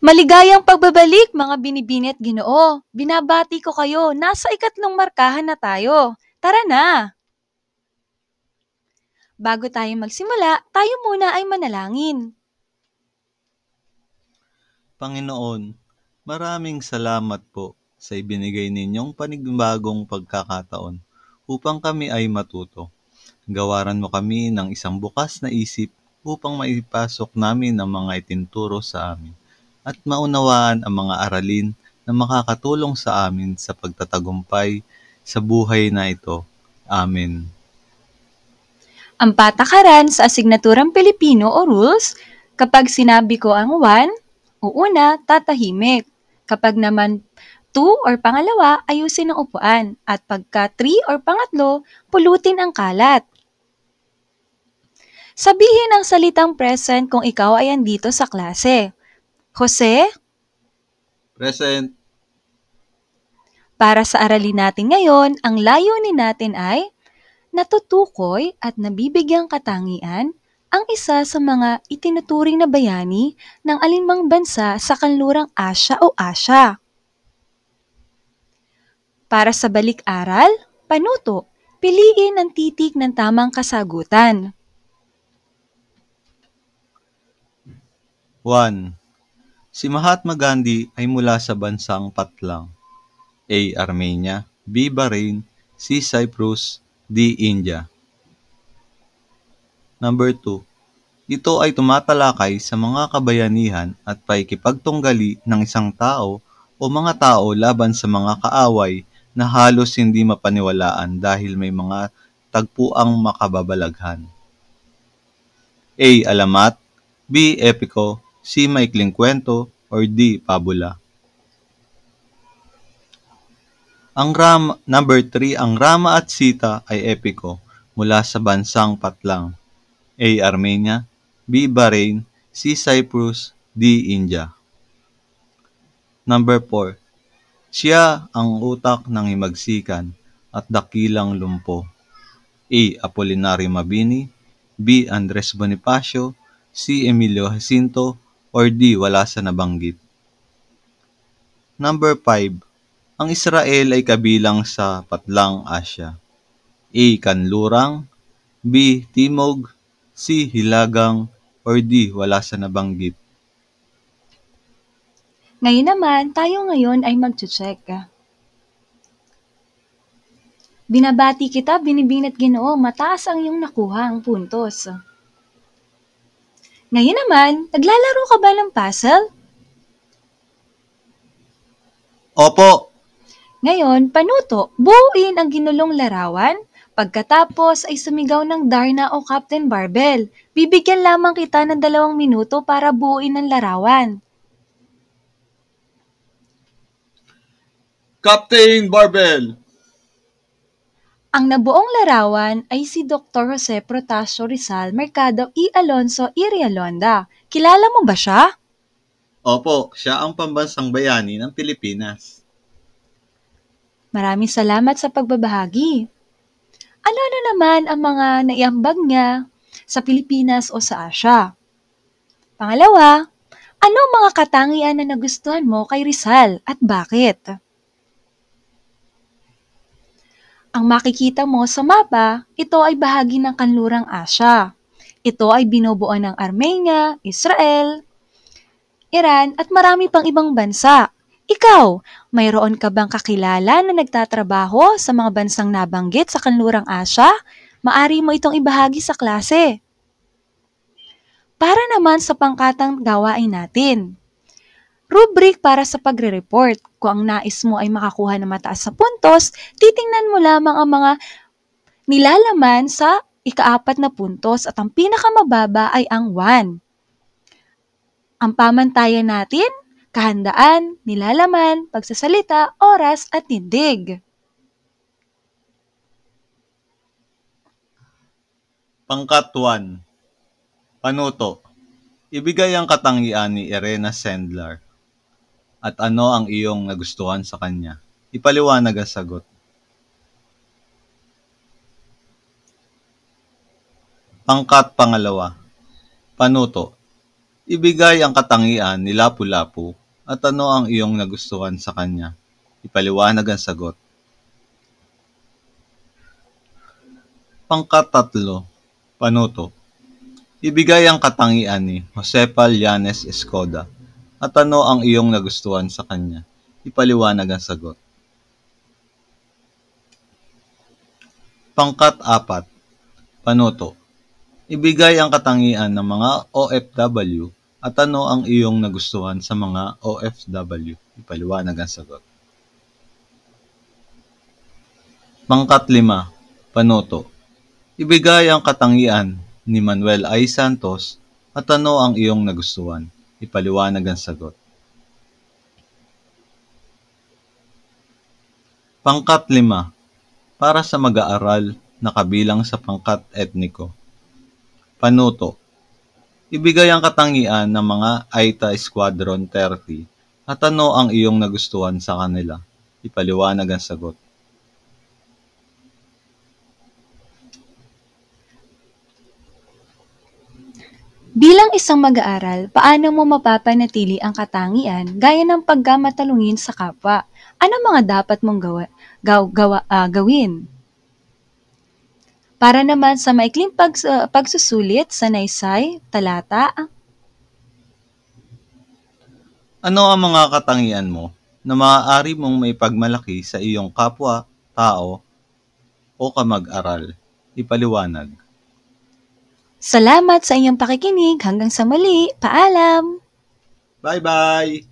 Maligayang pagbabalik mga binibini at Ginoo. Binabati ko kayo, nasa ikatlong markahan na tayo. Tara na! Bago tayo magsimula, tayo muna ay manalangin. Panginoon, maraming salamat po sa ibinigay ninyong panibagong pagkakataon upang kami ay matuto. Gawaran mo kami ng isang bukas na isip upang maipasok namin ang mga itinturo sa amin at maunawaan ang mga aralin na makakatulong sa amin sa pagtatagumpay sa buhay na ito. Amen. Ang patakaran sa asignaturang Pilipino o rules, kapag sinabi ko ang 1, uuna, tatahimik. Kapag naman 2 or pangalawa, ayusin ang upuan. At pagka 3 or pangatlo, pulutin ang kalat. Sabihin ang salitang present kung ikaw ay andito sa klase. Jose, Present. para sa aralin natin ngayon, ang layunin natin ay natutukoy at nabibigyang katangian ang isa sa mga itinuturing na bayani ng alinmang bansa sa kanlurang Asya o Asya. Para sa balik-aral, panuto, piliin ang titik ng tamang kasagutan. 1. Si Mahatma Gandhi ay mula sa bansang Patlang. A. Armenia, B. Bahrain, C. Cyprus, D. India. Number 2. Ito ay tumatalakay sa mga kabayanihan at paikipagtunggali ng isang tao o mga tao laban sa mga kaaway na halos hindi mapaniwalaan dahil may mga tagpuang makababalaghan. A. Alamat, B. Epiko, C. Maikling kwento, or D. Pabula. Number 3, ang Rama at Sita ay epiko mula sa bansang Patlang. A. Armenia, B. Bahrain, C. Cyprus, D. India. Number 4, siya ang utak ng himagsikan at dakilang lumpo. A. Apolinario Mabini, B. Andres Bonifacio, C. Emilio Jacinto, or D. Wala sa nabanggit. Number 5, ang Israel ay kabilang sa Patlang Asya. A. Kanlurang, B. Timog, C. Hilagang, or D. Wala sa nabanggit. Ngayon naman, tayo ngayon ay mag-check. Binabati kita, binibini at Ginoo, mataas ang iyong nakuha ang puntos. Ngayon naman, naglalaro ka ba ng puzzle? Opo! Ngayon, panuto, buuin ang ginulong larawan. Pagkatapos ay sumigaw ng Darna o Captain Barbell. Bibigyan lamang kita ng 2 minuto para buuin ang larawan. Captain Barbell! Ang nabuong larawan ay si Dr. Jose Protasio Rizal Mercado y Alonso y Realonda. Kilala mo ba siya? Opo, siya ang pambansang bayani ng Pilipinas. Maraming salamat sa pagbabahagi. Ano-ano naman ang mga naiambag niya sa Pilipinas o sa Asya? Pangalawa, ano ang mga katangian na nagustuhan mo kay Rizal at bakit? Ang makikita mo sa mapa, ito ay bahagi ng kanlurang Asya. Ito ay binubuo ng Armenia, Israel, Iran at marami pang ibang bansa. Ikaw, mayroon ka bang kakilala na nagtatrabaho sa mga bansang nabanggit sa kanlurang Asya? Maari mo itong ibahagi sa klase. Para naman sa pangkatang gawain natin. Rubric para sa pagre-report. Kung ang nais mo ay makakuha ng mataas sa puntos, titingnan mo lamang ang mga nilalaman sa ika-4 na puntos at ang pinakamababa ay ang 1. Ang pamantayan natin, kahandaan, nilalaman, pagsasalita, oras at tindig. Pangkat 1. Panuto. Ibigay ang katangian ni Irena Sendler. At ano ang iyong nagustuhan sa kanya? Ipaliwanag ang sagot. Pangkat 2. Panuto. Ibigay ang katangian ni Lapu-Lapu at ano ang iyong nagustuhan sa kanya. Ipaliwanag ang sagot. Pangkatatlo, panuto. Ibigay ang katangian ni Josepa Llanes Escoda at ano ang iyong nagustuhan sa kanya. Ipaliwanag ang sagot. Pangkat-apat, panuto. Ibigay ang katangian ng mga OFW at ano ang iyong nagustuhan sa mga OFW. Ipaliwanag ang sagot. Pangkat-lima, panuto. Ibigay ang katangian ni Manuel I. Santos at ano ang iyong nagustuhan. Ipaliwanag ang sagot. Pangkat-lima, para sa mag-aaral na kabilang sa pangkat etniko. Panuto. Ibigay ang katangian ng mga Aita Squadron 30 at ano ang iyong nagustuhan sa kanila. Ipaliwanag ang sagot. Bilang isang mag-aaral, paano mo mapapanatili ang katangian gaya ng pagkamatalungin sa kapwa? Ano mga dapat mong gawin? Para naman sa maikling pagsusulit sa naysay, talata, Ano ang mga katangian mo na maaari mong maipagmalaki sa iyong kapwa, tao, o kamag-aral? Ipaliwanag. salamat sa inyong pakikinig. Hanggang sa muli. Paalam! Bye-bye!